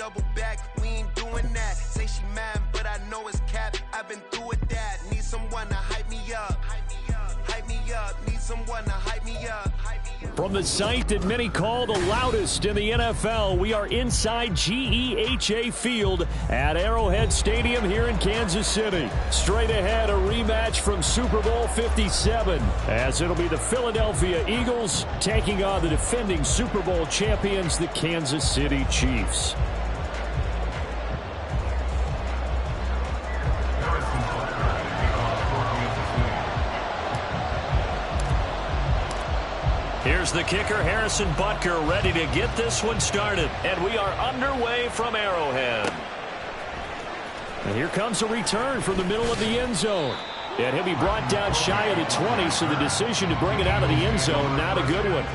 double back, we ain't doing that. Say she mad, but I know it's cap. I've been through with that. Need someone to hype me up. Hype me up. Need someone to hype me up. From the site that many call the loudest in the NFL, we are inside GEHA Field at Arrowhead Stadium here in Kansas City. Straight ahead, a rematch from Super Bowl 57, as it'll be the Philadelphia Eagles taking on the defending Super Bowl champions, the Kansas City Chiefs. Here's the kicker, Harrison Butker, ready to get this one started. And we are underway from Arrowhead. And here comes a return from the middle of the end zone. And he'll be brought down shy of the 20, so the decision to bring it out of the end zone, not a good one.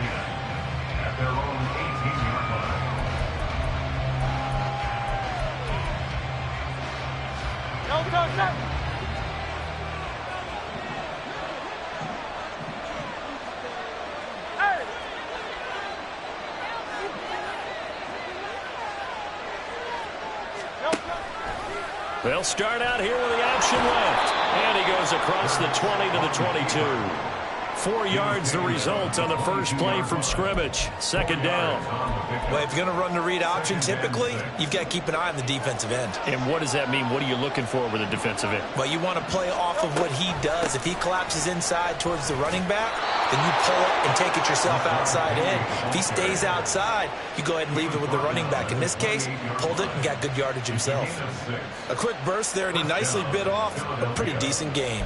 They'll start out here with the option left. And he goes across the 20 to the 22. 4 yards the result on the first play from scrimmage. Second down. Well, if you're going to run the read option, typically, you've got to keep an eye on the defensive end. And what does that mean? What are you looking for with a defensive end? Well, you want to play off of what he does. If he collapses inside towards the running back, then you pull it and take it yourself outside in. If he stays outside, you go ahead and leave it with the running back. In this case, pulled it and got good yardage himself. A quick burst there, and he nicely bit off a pretty decent gain.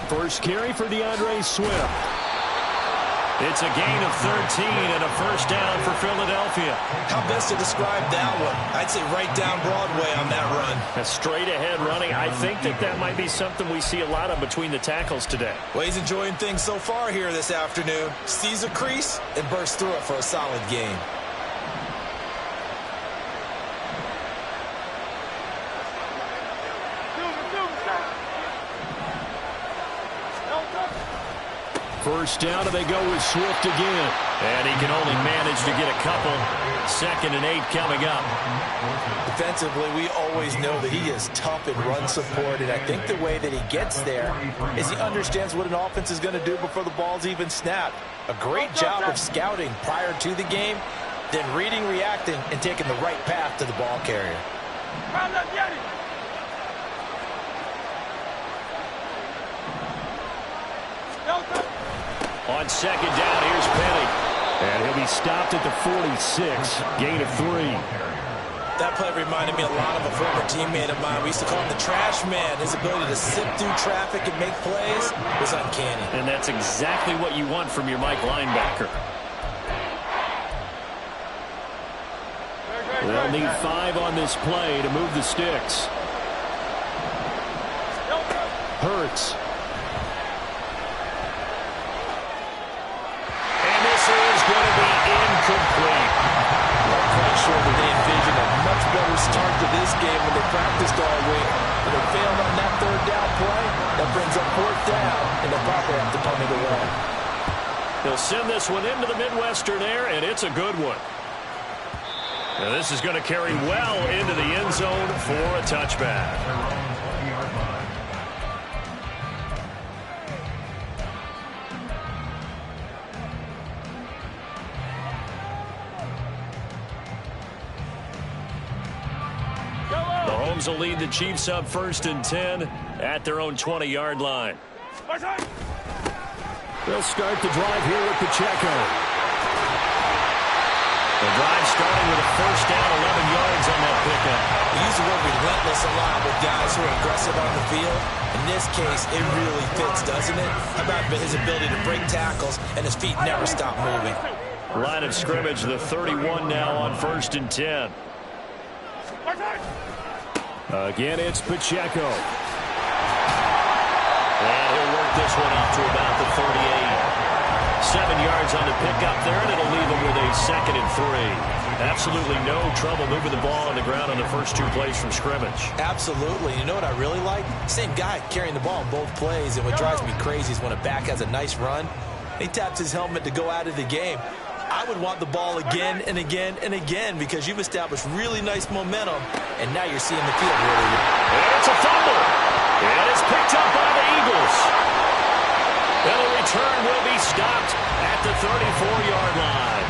First carry for DeAndre Swift. It's a gain of 13 and a first down for Philadelphia. How best to describe that one? I'd say right down Broadway on that run. A straight ahead running. I think that might be something we see a lot of between the tackles today. Well, he's enjoying things so far here this afternoon. Sees a crease and bursts through it for a solid gain. First down, and they go with Swift again. And he can only manage to get a couple. 2nd and 8 coming up. Defensively, we always know that he is tough in run support, and I think the way that he gets there is he understands what an offense is going to do before the ball's even snapped. A great job of scouting prior to the game, then reading, reacting, and taking the right path to the ball carrier. On second down, here's Penny. And he'll be stopped at the 46. Gain of 3. That play reminded me a lot of a former teammate of mine. We used to call him the trash man. His ability to sift through traffic and make plays was uncanny. And that's exactly what you want from your Mike linebacker. They'll need 5 on this play to move the sticks. Hurts. Going to be incomplete. Not quite sure that they envisioned a much better start to this game when they practiced all week. But they failed on that 3rd down play. That brings up 4th down, and they'll probably have to punt it away. They'll send this one into the Midwestern air, and it's a good one. Now this is going to carry well into the end zone for a touchback. Will lead the Chiefs up 1st and 10 at their own 20-yard line. They'll start the drive here with Pacheco. The drive starting with a first down, 11 yards on that pickup. We use the word relentless a lot with guys who are aggressive on the field. In this case, it really fits, doesn't it? How about his ability to break tackles and his feet never stop moving? Line of scrimmage, the 31 now on 1st and 10. Again, it's Pacheco. And he'll work this one out to about the 38. 7 Jones on the pickup there, and it'll leave him with a 2nd and 3. Absolutely no trouble moving the ball on the ground on the first 2 plays from scrimmage. Absolutely. You know what I really like? Same guy carrying the ball in both plays, and what drives me crazy is when a back has a nice run, he taps his helmet to go out of the game. I would want the ball again and again and again because you've established really nice momentum, and now you're seeing the field really well. And it's a fumble. And it's picked up by the Eagles. And the return will be stopped at the 34-yard line.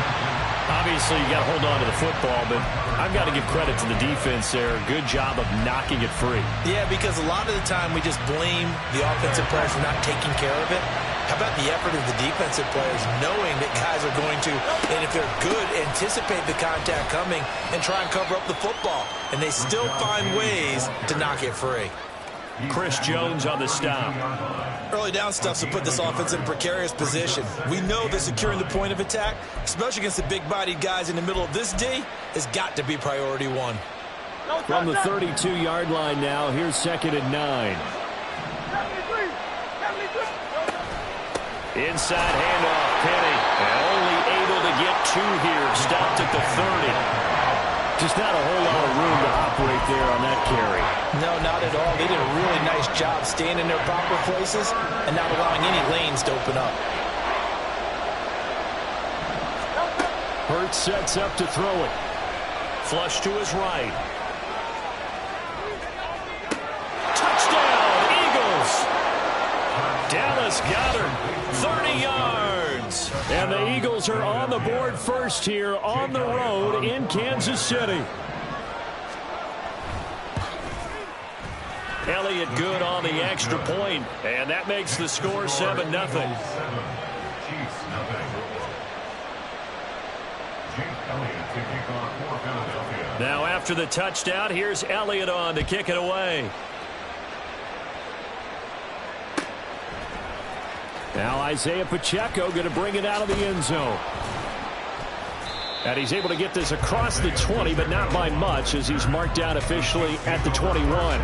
Obviously, you got to hold on to the football, but I've got to give credit to the defense there. Good job of knocking it free. Yeah, because a lot of the time we just blame the offensive players for not taking care of it. How about the effort of the defensive players knowing that guys are going to, and if they're good, anticipate the contact coming and try and cover up the football. And they still find ways to knock it free. Chris Jones on the stop. Early down stuff to put this offense in a precarious position. We know that securing the point of attack, especially against the big-bodied guys in the middle of this D, has got to be priority 1. From the 32-yard line now, here's 2nd and 9. Inside handoff, Penny, and only able to get 2 here. Stopped at the 30. Just not a whole lot of room to operate there on that carry. No, not at all. They did a really nice job staying in their proper places and not allowing any lanes to open up. Hurts sets up to throw it. Flush to his right. Touchdown, Eagles! Dallas Goedert, 30 yards. And the Eagles are on the board first here on the road in Kansas City. Elliott good on the extra point, and that makes the score 7-0. Now after the touchdown, here's Elliott on to kick it away. Now Isaiah Pacheco going to bring it out of the end zone. And he's able to get this across the 20, but not by much as he's marked out officially at the 21.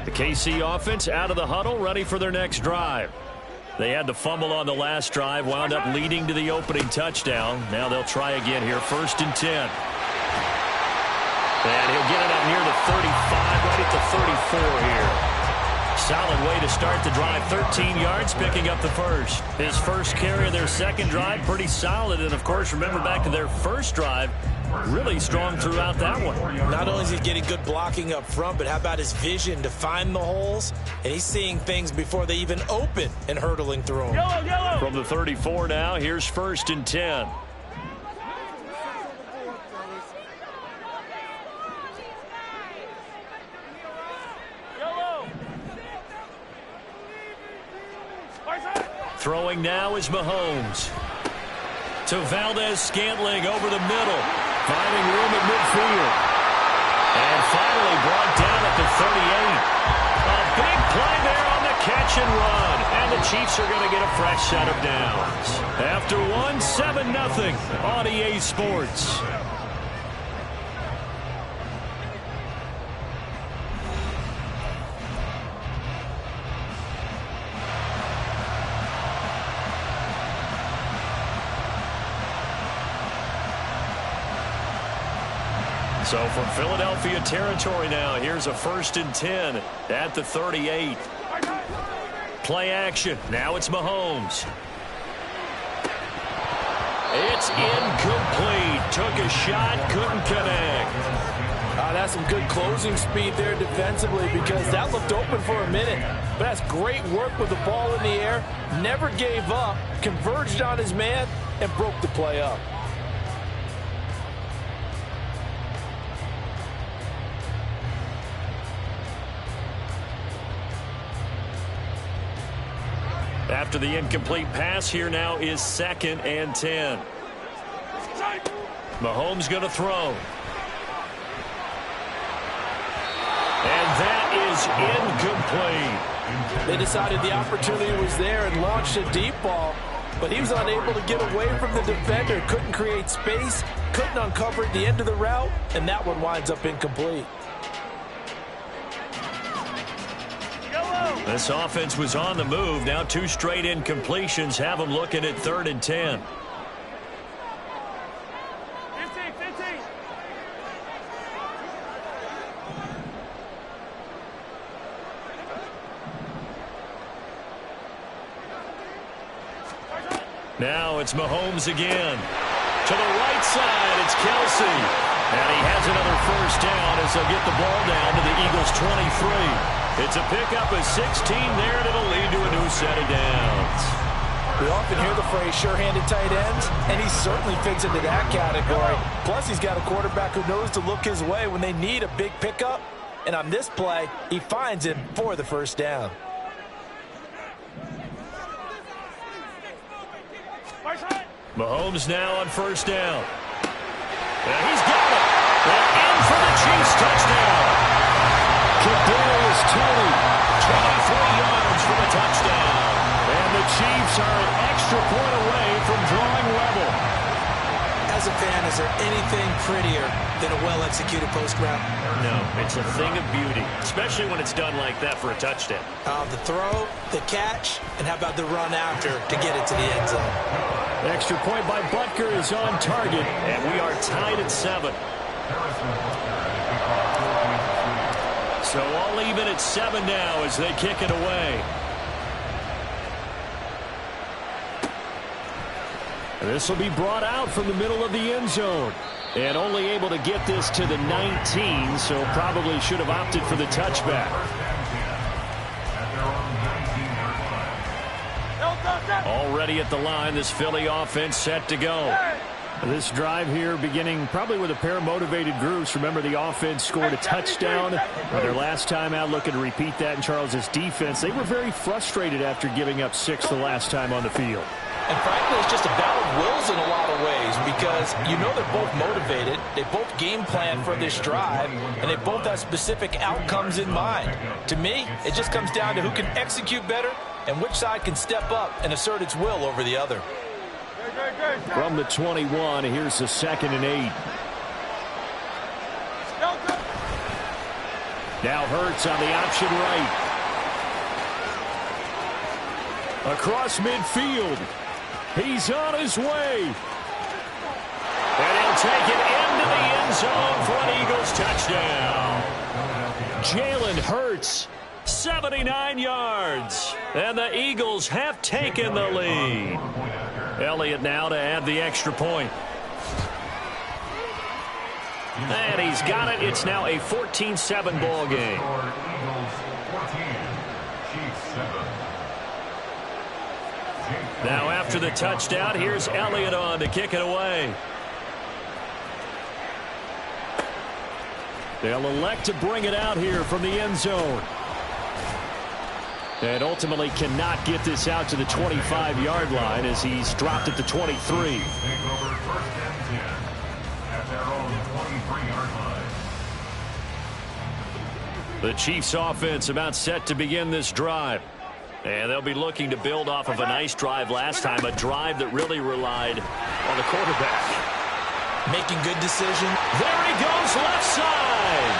The KC offense out of the huddle, ready for their next drive. They had the fumble on the last drive, wound up leading to the opening touchdown. Now they'll try again here, 1st and 10. And he'll get it up near the 35, right at the 34 here. Solid way to start the drive, 13 yards, picking up the first. His first carry of their second drive, pretty solid. And, of course, remember back to their first drive, really strong throughout that one. Not only is he getting good blocking up front, but how about his vision to find the holes? And he's seeing things before they even open and hurdling through them. Yellow, yellow. From the 34 now, here's 1st and 10. Throwing now is Mahomes. To Valdez-Scantling over the middle. Finding room at midfield. And finally brought down at the 38. A big play there on the catch and run. And the Chiefs are going to get a fresh set of downs. After one, 7-0 on EA Sports. So from Philadelphia territory now, here's a 1st and 10 at the 38. Play action. Now it's Mahomes. It's incomplete. Took a shot, couldn't connect. That's some good closing speed there defensively because that looked open for a minute. But that's great work with the ball in the air. Never gave up, converged on his man, and broke the play up. After the incomplete pass, here now is 2nd and 10. Mahomes going to throw. And that is incomplete. They decided the opportunity was there and launched a deep ball. but he was unable to get away from the defender, couldn't create space, couldn't uncover at the end of the route, and that one winds up incomplete. This offense was on the move. Now 2 straight incompletions have them looking at 3rd and 10. 15. Now it's Mahomes again. To the right side, it's Kelsey. And he has another first down as they'll get the ball down to the Eagles' 23. It's a pickup of 16 there, and it'll lead to a new set of downs. We often hear the phrase sure-handed tight ends, and he certainly fits into that category. Plus, he's got a quarterback who knows to look his way when they need a big pickup. And on this play, he finds him for the first down. Mahomes now on first down. And he's got it. And in for the Chiefs touchdown. Kadarius Toney, 23 yards for the touchdown. And the Chiefs are an extra point away from drawing level. As a fan, is there anything prettier than a well-executed post route? No, it's a thing of beauty, especially when it's done like that for a touchdown. The throw, the catch, and how about the run after to get it to the end zone? Extra point by Butker is on target, and we are tied at 7. So all even at 7 now as they kick it away. This will be brought out from the middle of the end zone. And only able to get this to the 19, so probably should have opted for the touchback. Already at the line, this Philly offense set to go. This drive here beginning probably with a pair of motivated groups. Remember, the offense scored a touchdown their last time out, looking to repeat that in Charles's defense. They were very frustrated after giving up 6 the last time on the field. And frankly, it's just a battle of wills in a lot of ways because you know they're both motivated, they both game plan for this drive, and they both have specific outcomes in mind. To me, it just comes down to who can execute better and which side can step up and assert its will over the other. From the 21, here's the 2nd and 8. Now Hurts on the option right. Across midfield. He's on his way. And he'll take it into the end zone for an Eagles touchdown. Jalen Hurts, 79 yards. And the Eagles have taken the lead. Elliott now to add the extra point. And he's got it. It's now a 14-7 ball game. Now after the touchdown, here's Elliott on to kick it away. They'll elect to bring it out here from the end zone. And ultimately cannot get this out to the 25-yard line as he's dropped at the 23. The Chiefs offense about set to begin this drive. And they'll be looking to build off of a nice drive last time, a drive that really relied on the quarterback. Making good decision. There he goes, left side.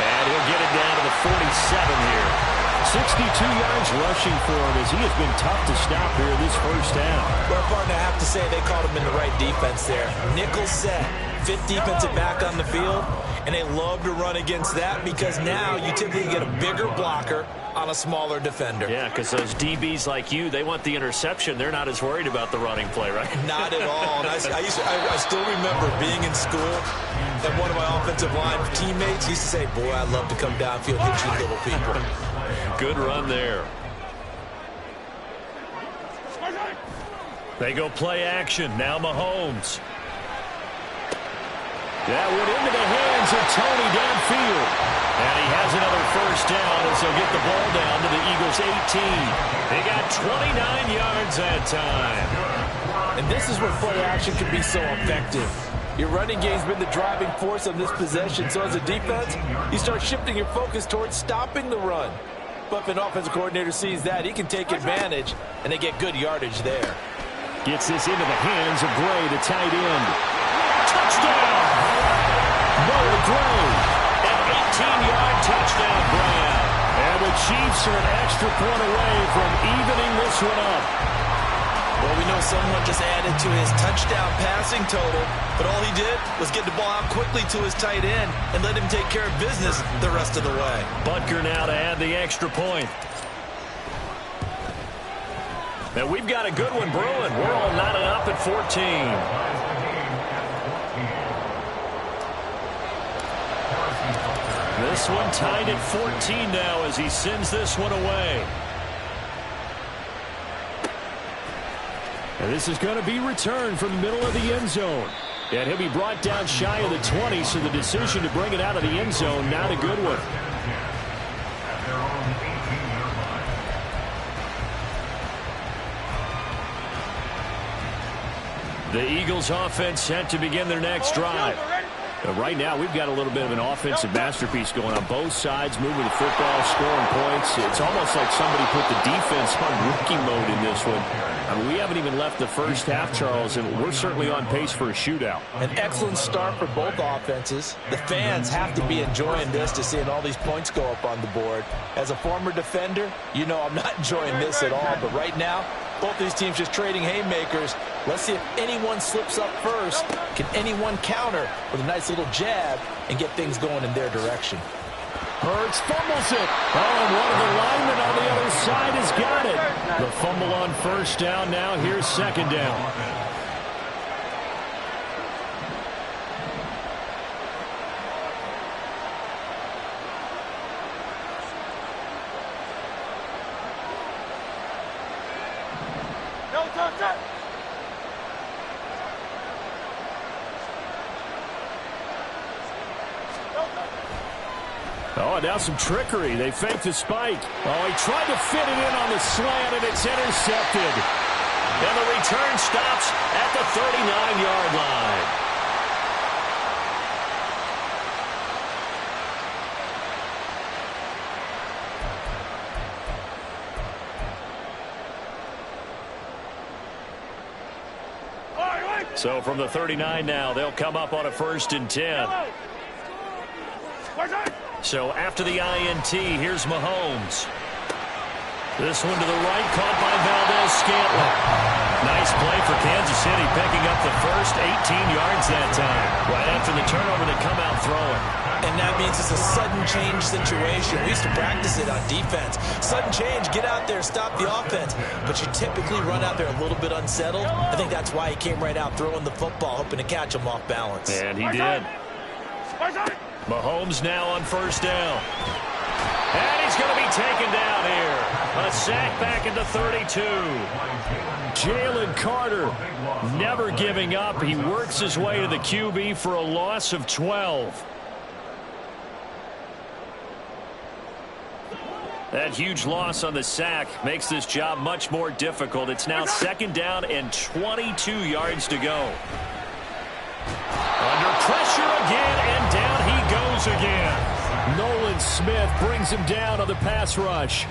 And he'll get it down to the 47 here. 62 yards rushing for him as he has been tough to stop here this first half. Well, partner, I have to say they called him in the right defense there. Nickel set, 5th defensive back on the field, and they love to run against that because now you typically get a bigger blocker on a smaller defender. Yeah, because those DBs like you, they want the interception. They're not as worried about the running play, right? Not at all. And I still remember being in school, and one of my offensive line teammates used to say, boy, I'd love to come downfield, hit you little people. Good run there. They go play action. Now Mahomes. That went into the hands of Toney downfield. And he has another first down as they'll get the ball down to the Eagles' 18. They got 29 yards that time. And this is where play action can be so effective. Your running game's been the driving force on this possession. So as a defense, you start shifting your focus towards stopping the run. But if an offensive coordinator sees that, he can take advantage, and they get good yardage there. Gets this into the hands of Gray, the tight end. Touchdown! Noah Gray. An 18-yard touchdown grab. And the Chiefs are an extra point away from evening this one up. Well, we know someone just added to his touchdown passing total, but all he did was get the ball out quickly to his tight end and let him take care of business the rest of the way. Butker now to add the extra point. Now we've got a good one brewing. We're all knotted up at 14. This one tied at 14 now as he sends this one away. And this is going to be returned from the middle of the end zone. And he'll be brought down shy of the 20, so the decision to bring it out of the end zone, not a good one. The Eagles offense set to begin their next drive. Right now, we've got a little bit of an offensive masterpiece going on both sides, moving the football, scoring points. It's almost like somebody put the defense on rookie mode in this one. I mean, we haven't even left the first half, Charles, and we're certainly on pace for a shootout. An excellent start for both offenses. The fans have to be enjoying this to seeing all these points go up on the board. As a former defender, you know I'm not enjoying this at all, but right now, both these teams just trading haymakers. Let's see if anyone slips up first. Can anyone counter with a nice little jab and get things going in their direction? Hurts fumbles it. Oh, and one of the linemen on the other side has got it. The fumble on first down. Now here's second down. Oh, now some trickery. They faked the spike. Oh, he tried to fit it in on the slant, and it's intercepted. And the return stops at the 39-yard line. So from the 39 now, they'll come up on a 1st and 10. So after the INT, here's Mahomes. This one to the right, caught by Valdez-Scantling. Nice play for Kansas City, picking up the first 18 yards that time. Right after the turnover, they come out throwing. And that means it's a sudden change situation. We used to practice it on defense. Sudden change, get out there, stop the offense. But you typically run out there a little bit unsettled. I think that's why he came right out throwing the football, hoping to catch him off balance. And he did. Mahomes now on 1st down. And he's going to be taken down here. A sack back into 32. Jalen Carter never giving up. He works his way to the QB for a loss of 12. That huge loss on the sack makes this job much more difficult. It's now 2nd down and 22 yards to go. Under pressure again, and down he goes again. Nolan Smith brings him down on the pass rush.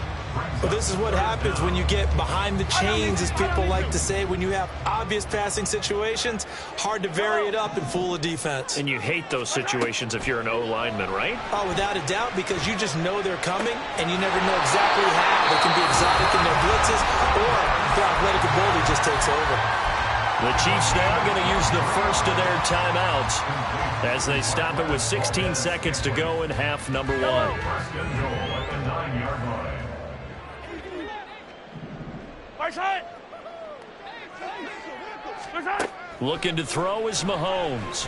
Well, this is what happens when you get behind the chains, as people like to say. When you have obvious passing situations, hard to vary it up and fool a defense. And you hate those situations if you're an O-lineman, right? Oh, without a doubt, because you just know they're coming, and you never know exactly how. They can be exotic in their blitzes, or their athletic ability just takes over. The Chiefs now going to use the first of their timeouts as they stop it with 16 seconds to go in half number 1. Looking to throw is Mahomes.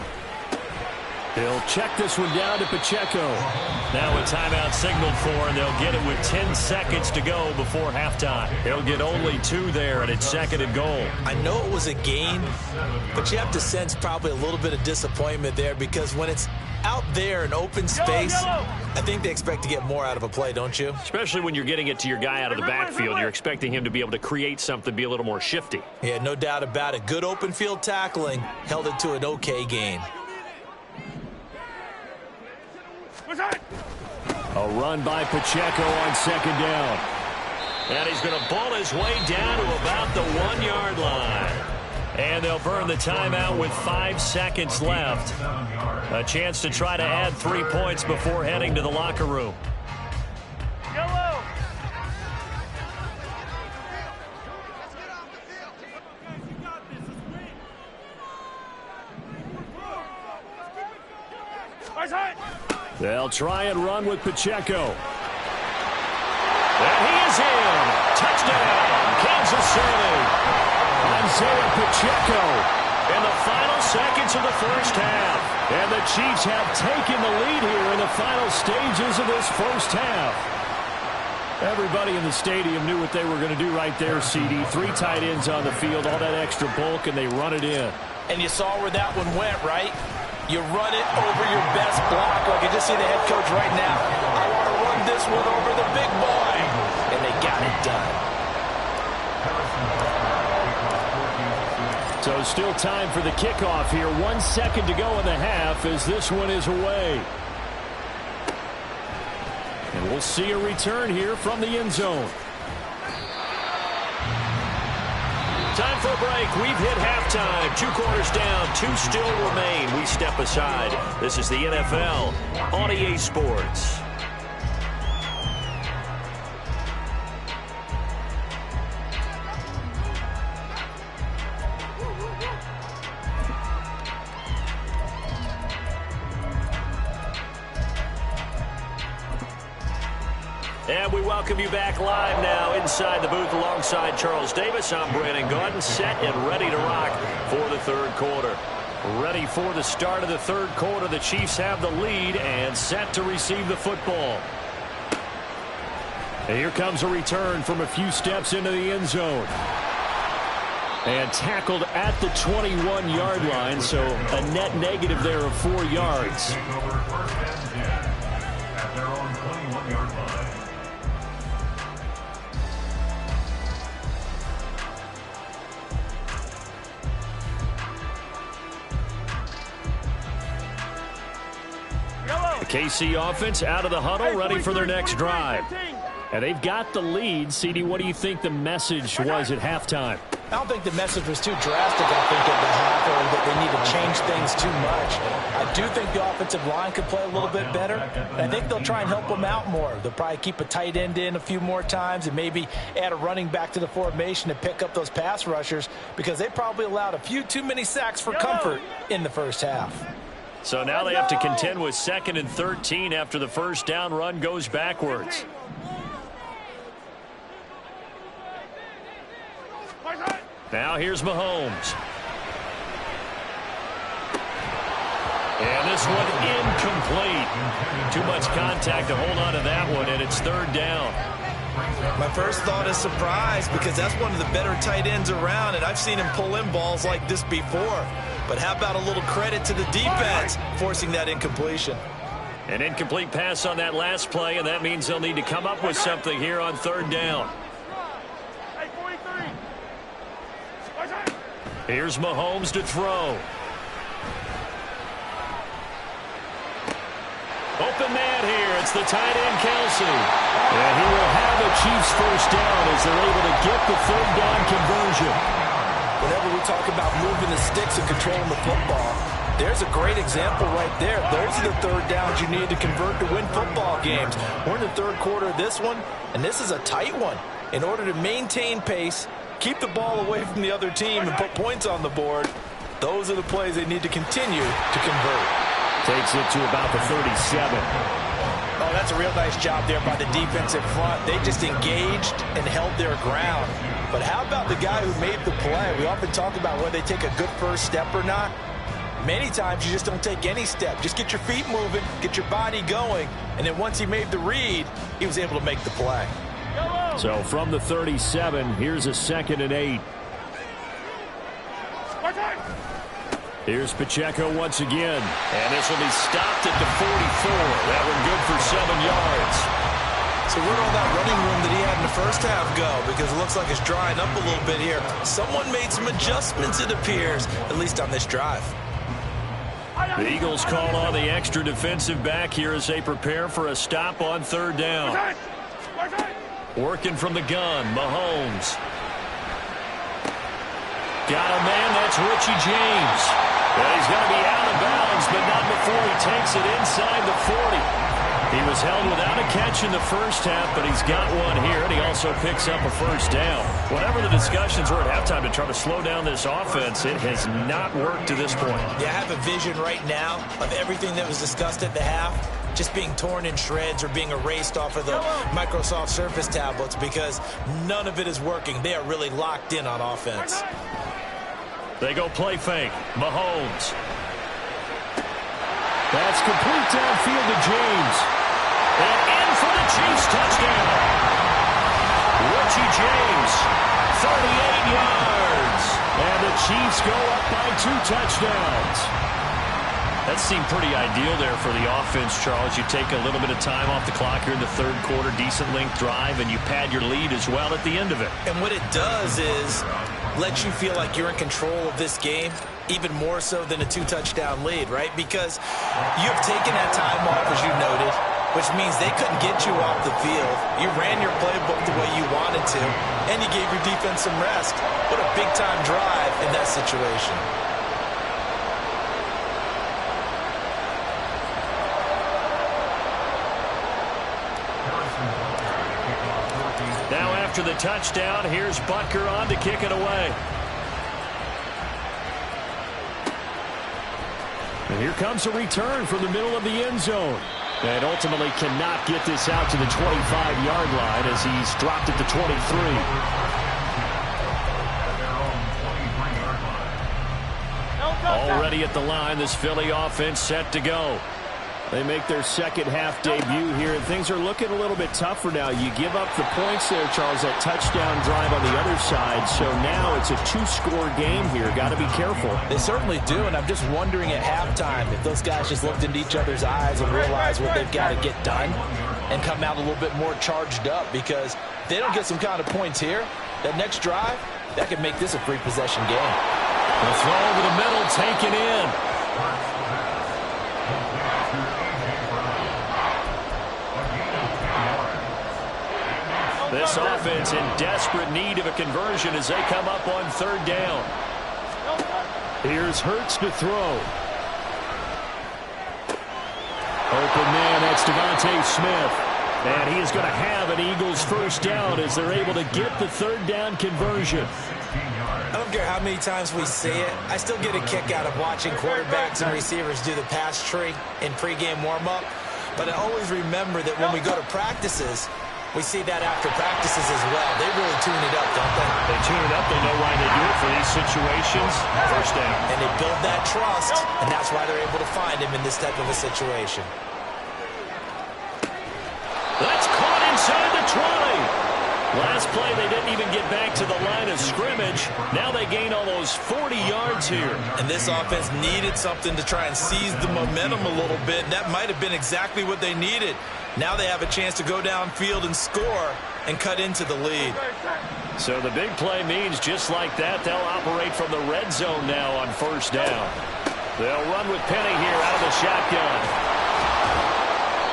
He'll check this one down to Pacheco. Now a timeout signaled for, and they'll get it with 10 seconds to go before halftime. He'll get only 2 there, and it's 2nd and goal. I know it was a gain, but you have to sense probably a little bit of disappointment there, because when it's out there in open space, I think they expect to get more out of a play, don't you? Especially when you're getting it to your guy out of the backfield. You're expecting him to be able to create something, be a little more shifty. Yeah, no doubt about it. Good open field tackling held it to an okay gain. A run by Pacheco on 2nd down. And he's going to ball his way down to about the 1-yard line. And they'll burn the timeout with 5 seconds left. A chance to try to add 3 points before heading to the locker room. Yellow. They'll try and run with Pacheco. And he is in. Touchdown, Kansas City. Isaiah Pacheco in the final seconds of the first half. And the Chiefs have taken the lead here in the final stages of this first half. Everybody in the stadium knew what they were going to do right there, CD. 3 tight ends on the field, all that extra bulk, and they run it in. And you saw where that one went, right? You run it over your best block. I can just see the head coach right now. I want to run this one over the big boy. And they got it done. So still time for the kickoff here. 1 second to go in the half as this one is away. And we'll see a return here from the end zone. Time for a break. We've hit halftime. 2 quarters down. 2 still remain. We step aside. This is the NFL on EA Sports. And we welcome you back live now inside the booth alongside Charles Davis. I'm Brandon Gaudin, set and ready to rock for the third quarter. Ready for the start of the third quarter. The Chiefs have the lead and set to receive the football. And here comes a return from a few steps into the end zone. And tackled at the 21-yard line, so a net negative there of 4 yards. At their own 21-yard line. The KC offense out of the huddle, ready for their next drive. And they've got the lead. CD, what do you think the message was at halftime? I don't think the message was too drastic, I think, at the half, or that they need to change things too much. I do think the offensive line could play a little bit better. And I think they'll try and help them out more. They'll probably keep a tight end in a few more times and maybe add a running back to the formation to pick up those pass rushers, because they probably allowed a few too many sacks for comfort in the first half. So now they have to contend with 2nd and 13 after the first down run goes backwards. Now here's Mahomes. And this one incomplete. Too much contact to hold on to that one, and it's 3rd down. My first thought is surprise, because that's one of the better tight ends around, and I've seen him pull in balls like this before. But how about a little credit to the defense forcing that incompletion? An incomplete pass on that last play, and that means they'll need to come up with something here on 3rd down. Here's Mahomes to throw. Open man here. It's the tight end, Kelsey. And he will have a Chiefs first down as they're able to get the 3rd down conversion. Whenever we talk about moving the sticks and controlling the football, there's a great example right there. Those are the 3rd downs you need to convert to win football games. We're in the 3rd quarter of this one, and this is a tight one. In order to maintain pace, keep the ball away from the other team, and put points on the board, those are the plays they need to continue to convert. Takes it to about the 37. Oh, that's a real nice job there by the defensive front. They just engaged and held their ground. But how about the guy who made the play? We often talk about whether they take a good first step or not. Many times you just don't take any step. Just get your feet moving, get your body going, and then once he made the read, he was able to make the play. So from the 37, here's a 2nd and 8. Here's Pacheco once again. And this will be stopped at the 44. That one good for 7 yards. So where'd all that running room that he had in the first half go? Because it looks like it's drying up a little bit here. Someone made some adjustments, it appears, at least on this drive. The Eagles call on the extra defensive back here as they prepare for a stop on 3rd down. Working from the gun, Mahomes. Got a man, that's Richie James. And he's going to be out of bounds, but not before he takes it inside the 40. He was held without a catch in the first half, but he's got one here, and he also picks up a first down. Whatever the discussions were at halftime to try to slow down this offense, it has not worked to this point. Yeah, I have a vision right now of everything that was discussed at the half just being torn in shreds or being erased off of the Microsoft Surface tablets because none of it is working. They are really locked in on offense. They go play fake. Mahomes. That's complete downfield to James. And in for the Chiefs touchdown. Richie James, 38 yards. And the Chiefs go up by 2 touchdowns. That seemed pretty ideal there for the offense, Charles. You take a little bit of time off the clock here in the third quarter, decent length drive, and you pad your lead as well at the end of it. And what it does is let you feel like you're in control of this game, even more so than a 2-touchdown lead, right? Because you have taken that time off, as you noted, which means they couldn't get you off the field. You ran your playbook the way you wanted to, and you gave your defense some rest. What a big-time drive in that situation. Now after the touchdown, here's Butker on to kick it away. And here comes a return from the middle of the end zone. And ultimately cannot get this out to the 25-yard line as he's dropped at the 23. Already at the line, this Philly offense set to go. They make their second half debut here, and things are looking a little bit tougher now. You give up the points there, Charles, that touchdown drive on the other side. So now it's a 2-score game here. Got to be careful. They certainly do, and I'm just wondering at halftime if those guys just looked into each other's eyes and realized what they've got to get done and come out a little bit more charged up, because if they don't get some kind of points here, that next drive, that could make this a free possession game. The throw over the middle, taken in. This offense in desperate need of a conversion as they come up on third down. Here's Hurts to throw. Open man, that's Devontae Smith. And he is going to have an Eagles first down as they're able to get the third down conversion. I don't care how many times we see it. I still get a kick out of watching quarterbacks and receivers do the pass tree in pregame warm-up. But I always remember that when we go to practices, we see that after practices as well. They really tune it up, don't they? They tune it up. They know why they do it for these situations. First down. And they build that trust, and that's why they're able to find him in this type of a situation. That's caught inside the 20. Last play, they didn't even get back to the line of scrimmage. Now they gain almost 40 yards here. And this offense needed something to try and seize the momentum a little bit. That might have been exactly what they needed. Now they have a chance to go downfield and score and cut into the lead. So the big play means just like that, they'll operate from the red zone now on first down. They'll run with Penny here out of the shotgun.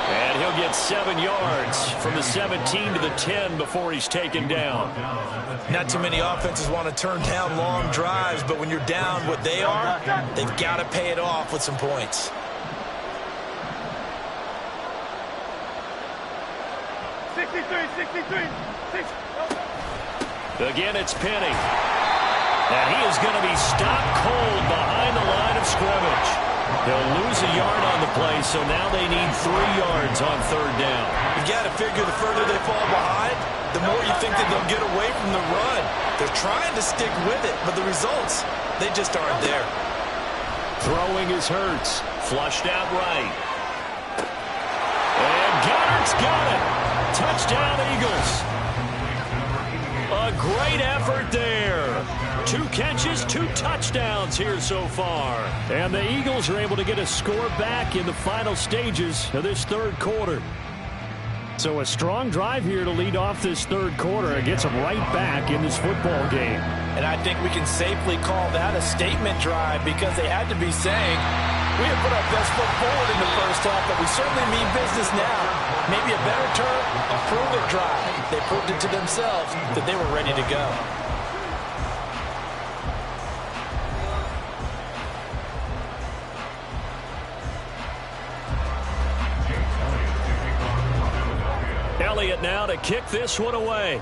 And he'll get 7 yards from the 17 to the 10 before he's taken down. Not too many offenses want to turn down long drives, but when you're down what they are, they've got to pay it off with some points. Again, it's Penny. And he is going to be stopped cold behind the line of scrimmage. They'll lose a yard on the play, so now they need 3 yards on third down. You got to figure the further they fall behind, the more you think that they'll get away from the run. They're trying to stick with it, but the results, they just aren't there. Throwing is Hurts. Flushed out right. And Goddard's got it. Touchdown, Eagles. A great effort there. 2 catches, 2 touchdowns here so far. And the Eagles are able to get a score back in the final stages of this third quarter. So a strong drive here to lead off this third quarter. It gets them right back in this football game. And I think we can safely call that a statement drive, because they had to be saying, we have put our best foot forward in the first half, but we certainly mean business now. Maybe a better term, a prove-it drive. They proved it to themselves that they were ready to go. it now to kick this one away.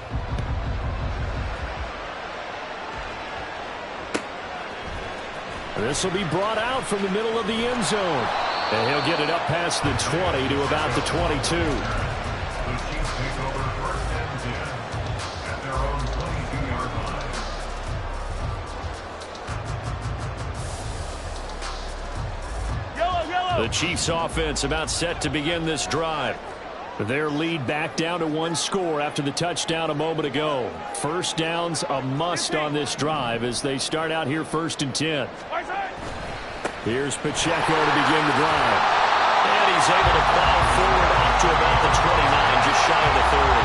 This will be brought out from the middle of the end zone. And he'll get it up past the 20 to about the 22. The Chiefs take over 1st and 10 at their own 22-yard line. Yellow, yellow. The Chiefs offense about set to begin this drive. Their lead back down to 1 score after the touchdown a moment ago. First down's a must on this drive as they start out here 1st and 10. Here's Pacheco to begin the drive. And he's able to plow forward up to about the 29, just shy of the 30.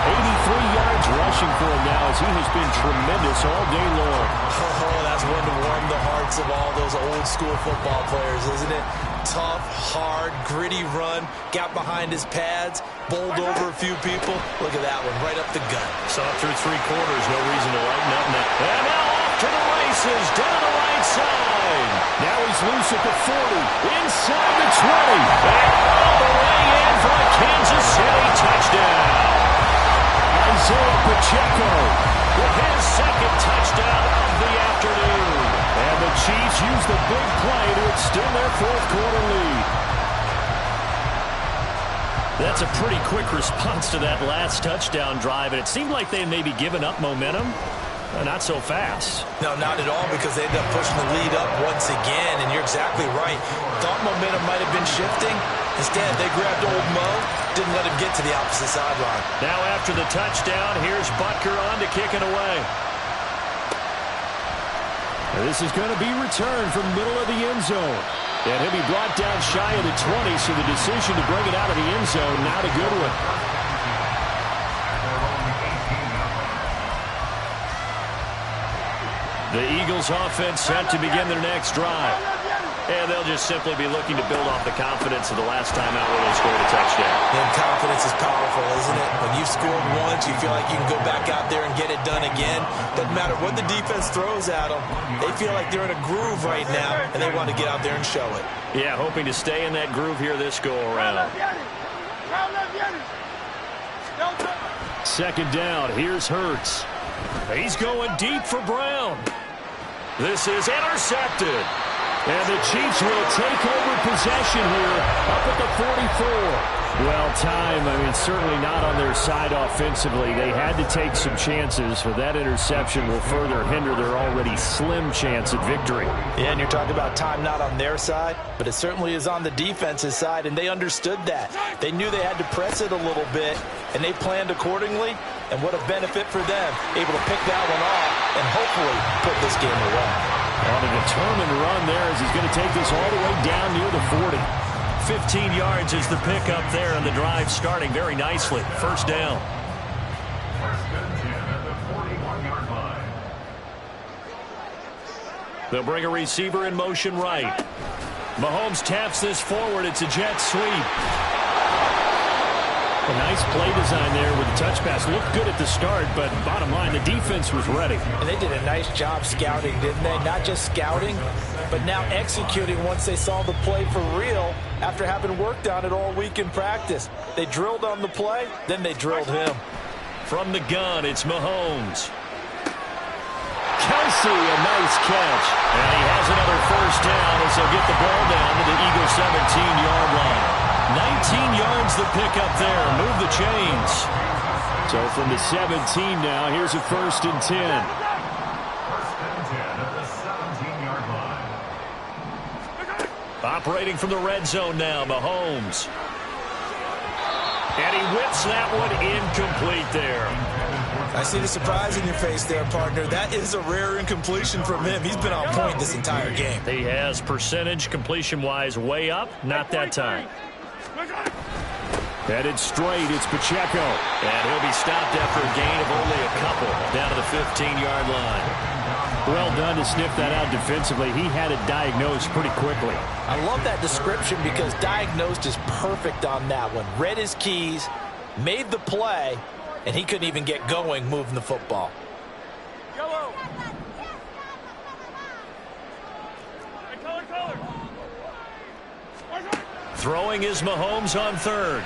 83 yards rushing for him now as he has been tremendous all day long. Oh, that's one to warm the hearts of all those old school football players, isn't it? Tough, hard, gritty run, got behind his pads, bowled over a few people. Look at that one, right up the gut. Saw through 3 quarters, no reason to lighten up now. And now off to the races, down the right side. Now he's loose at the 40, inside the 20. And all the way in for a Kansas City touchdown. Isaiah Pacheco with his 2nd touchdown of the afternoon. And the Chiefs use the big play to extend their 4th quarter lead. That's a pretty quick response to that last touchdown drive, and it seemed like they had maybe given up momentum. Not so fast. No, not at all, because they ended up pushing the lead up once again, and you're exactly right. Thought momentum might have been shifting. Instead, they grabbed old Mo, didn't let him get to the opposite sideline. Now after the touchdown, here's Butker on to kick it away. This is going to be returned from the middle of the end zone. And he'll be brought down shy of the 20, so the decision to bring it out of the end zone, not a good one. The Eagles offense set to begin their next drive. And they'll just simply be looking to build off the confidence of the last time out where they scored a touchdown. And confidence is powerful, isn't it? When you've scored once, you feel like you can go back out there and get it done again. Doesn't matter what the defense throws at them. They feel like they're in a groove right now, and they want to get out there and show it. Yeah, hoping to stay in that groove here this go-around. 2nd down, here's Hurts. He's going deep for Brown. This is intercepted. And the Chiefs will take over possession here up at the 44. Well, time, certainly not on their side offensively. They had to take some chances, but that interception will further hinder their already slim chance at victory. Yeah, and you're talking about time not on their side, but it certainly is on the defense's side, and they understood that. They knew they had to press it a little bit, and they planned accordingly, and what a benefit for them, able to pick that one off and hopefully put this game away. On a determined run there as he's going to take this all the way down near the 40. 15 yards is the pickup there, and the drive starting very nicely. 1st down. 1st and 10 at the 41-yard line. They'll bring a receiver in motion right. Mahomes taps this forward. It's a jet sweep. A nice play design there with the touch pass. Looked good at the start, but bottom line, the defense was ready. And they did a nice job scouting, didn't they? Not just scouting, but now executing once they saw the play for real after having worked on it all week in practice. They drilled on the play, then they drilled him. From the gun, it's Mahomes. Kelsey, a nice catch. And he has another 1st down as they'll get the ball down to the Eagles' 17-yard line. 19 yards the pickup there. Move the chains. So from the 17 now, here's a 1st and 10. 1st and 10 at the 17-yard line. Operating from the red zone now, Mahomes. And he whips that one incomplete there. I see the surprise in your face there, partner. That is a rare incompletion from him. He's been on point this entire game. He has percentage completion-wise way up. Not that time. Headed straight, it's Pacheco. And he'll be stopped after a gain of only a couple down to the 15-yard line. Well done to sniff that out defensively. He had it diagnosed pretty quickly. I love that description because diagnosed is perfect on that one. Read his keys, made the play, and he couldn't even get going moving the football. Yellow. Hey, color. Throwing is Mahomes on 3rd.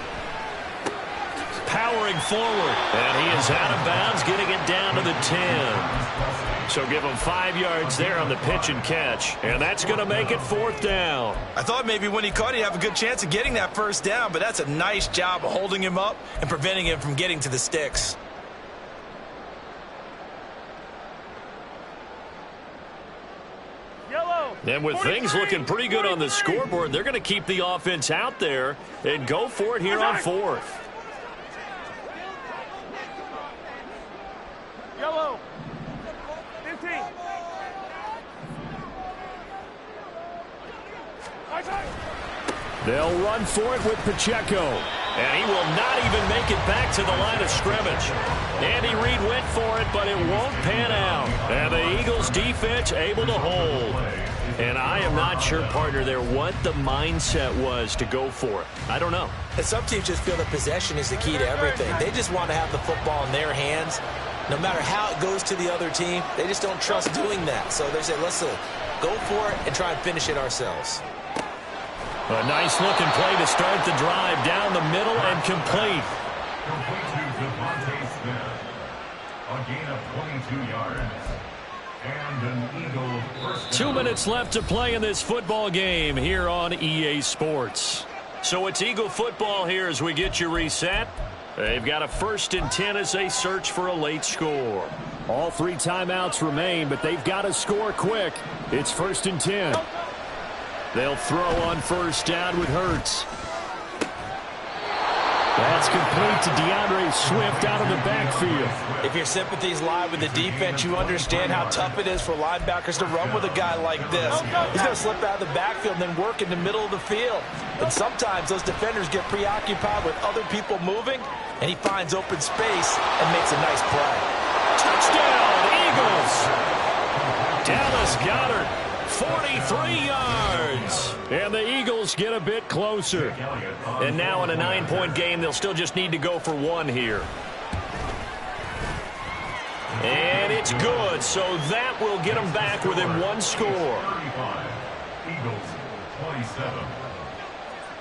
Power powering forward. And he is out of bounds, getting it down to the 10. So give him 5 yards there on the pitch and catch. And that's going to make it 4th down. I thought maybe when he caught, he'd have a good chance of getting that first down, but that's a nice job of holding him up and preventing him from getting to the sticks. And with things looking pretty good on the scoreboard, they're going to keep the offense out there and go for it here on 4th. Yellow. 15. They'll run for it with Pacheco. And he will not even make it back to the line of scrimmage. Andy Reid went for it, but it won't pan out. And the Eagles defense able to hold. And I am not sure, partner, there what the mindset was to go for it. I don't know. And some teams just feel that possession is the key to everything. They just want to have the football in their hands. No matter how it goes to the other team, they just don't trust doing that. So they say, let's go for it and try and finish it ourselves. A nice-looking play to start the drive down the middle and complete. Complete to Devontae Smith. A gain of 22 yards. And an Eagle first down. 2 minutes left to play in this football game here on EA Sports. So it's Eagle football here as we get you reset. They've got a 1st and 10 as they search for a late score. All 3 timeouts remain, but they've got to score quick. It's 1st and 10. They'll throw on 1st down with Hurts. That's complete to DeAndre Swift out of the backfield. If your sympathies lie with the defense, you understand how tough it is for linebackers to run with a guy like this. He's going to slip out of the backfield and then work in the middle of the field. And sometimes those defenders get preoccupied with other people moving, and he finds open space and makes a nice play. Touchdown, Eagles! Dallas Goedert, 43 yards. And the Eagles get a bit closer. And now in a 9-point game, they'll still just need to go for 1 here. And it's good, so that will get them back within 1 score. 35. Eagles 27.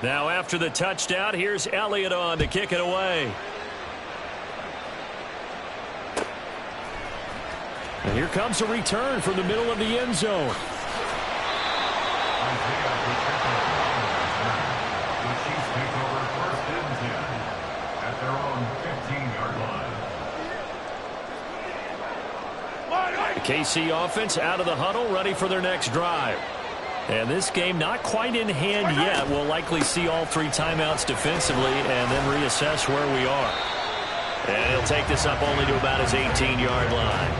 Now after the touchdown, here's Elliott on to kick it away. And here comes a return from the middle of the end zone. The Chiefs take over 1st and 10 at their own 15-yard line. The KC offense out of the huddle, ready for their next drive. And this game not quite in hand yet. We'll likely see all 3 timeouts defensively and then reassess where we are. And he'll take this up only to about his 18-yard line.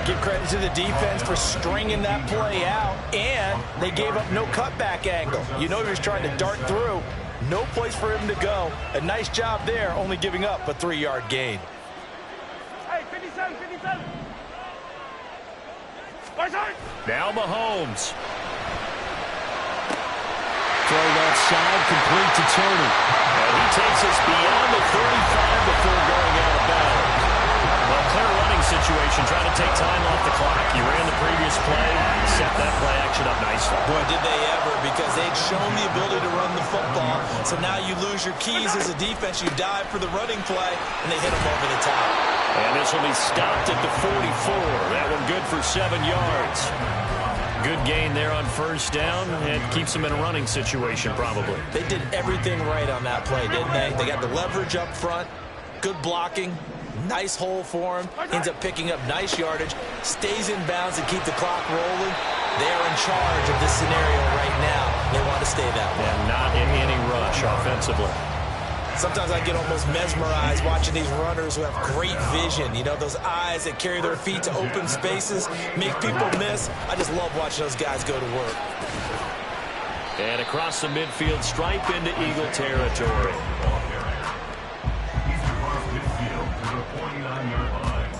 Give credit to the defense for stringing that play out, and they gave up no cutback angle. You know he was trying to dart through. No place for him to go. A nice job there, only giving up a 3-yard gain. Hey, 57, 57. Now Mahomes. Throw that side, complete to Tony. And he takes us beyond the 35 before going out of bounds. Well, clear running situation, trying to take time off the clock. You ran the previous play, set that play action up nicely. Boy, did they ever, because they'd shown the ability to run the football. So now you lose your keys as a defense. You dive for the running play, and they hit them over the top. And this will be stopped at the 44. That one good for 7 yards. Good gain there on 1st down, and keeps them in a running situation probably. They did everything right on that play, didn't they? They got the leverage up front, good blocking, nice hole for him, ends up picking up nice yardage, stays in bounds to keep the clock rolling. They're in charge of this scenario right now. They want to stay that way. And not in any rush offensively. Sometimes I get almost mesmerized watching these runners who have great vision. You know, those eyes that carry their feet to open spaces, make people miss. I just love watching those guys go to work. And across the midfield stripe into Eagle territory. He's across midfield to the 49-yard line.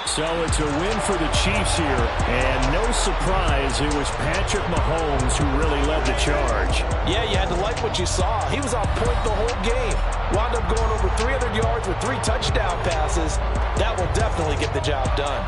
So it's a win for the Chiefs here, and no surprise, it was Patrick Mahomes who really led the charge. Yeah, you had to like what you saw. He was on point the whole game. Wound up going over 300 yards with 3 touchdown passes. That will definitely get the job done.